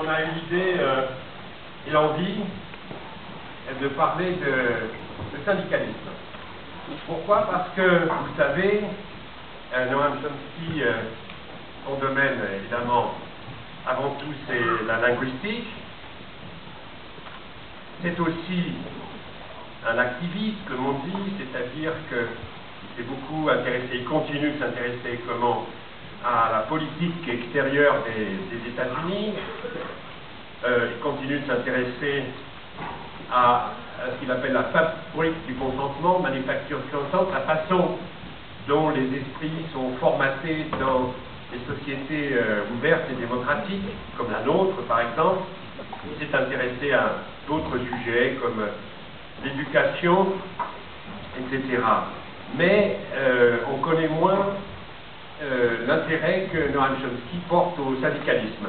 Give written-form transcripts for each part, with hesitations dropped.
on a eu l'idée et l'envie de parler de syndicalisme. Pourquoi? Parce que, vous savez, Noam Chomsky, son domaine, évidemment, avant tout, c'est la linguistique. C'est aussi un activiste, comme on dit, c'est-à-dire qu'il s'est beaucoup intéressé, il continue de s'intéresser à la politique extérieure des États-Unis. Il continue de s'intéresser à ce qu'il appelle la fabrique du consentement, manufacture du consentement, la façon dont les esprits sont formatés dans les sociétés ouvertes et démocratiques, comme la nôtre par exemple. Il s'est intéressé à d'autres sujets comme l'éducation, etc. Mais on connaît moins l'intérêt que Noam Chomsky porte au syndicalisme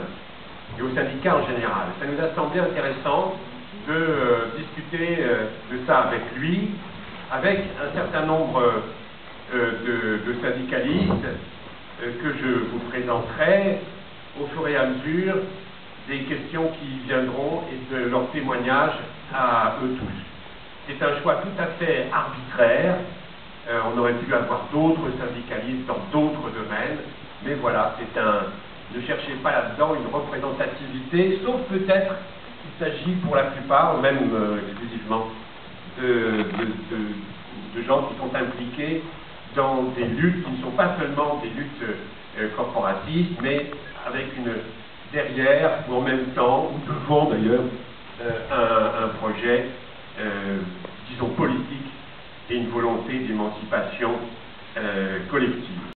et aux syndicats en général. Ça nous a semblé intéressant de discuter de ça avec lui, avec un certain nombre de syndicalistes que je vous présenterai au fur et à mesure des questions qui viendront et de leurs témoignages à eux tous. C'est un choix tout à fait arbitraire. On aurait pu avoir d'autres syndicalistes dans d'autres domaines, mais voilà, ne cherchez pas là-dedans une représentativité, sauf peut-être qu'il s'agit pour la plupart, ou même exclusivement, de gens qui sont impliqués dans des luttes qui ne sont pas seulement des luttes corporatistes, mais avec derrière, ou en même temps, ou devant d'ailleurs, un projet, disons, politique et une volonté d'émancipation collective.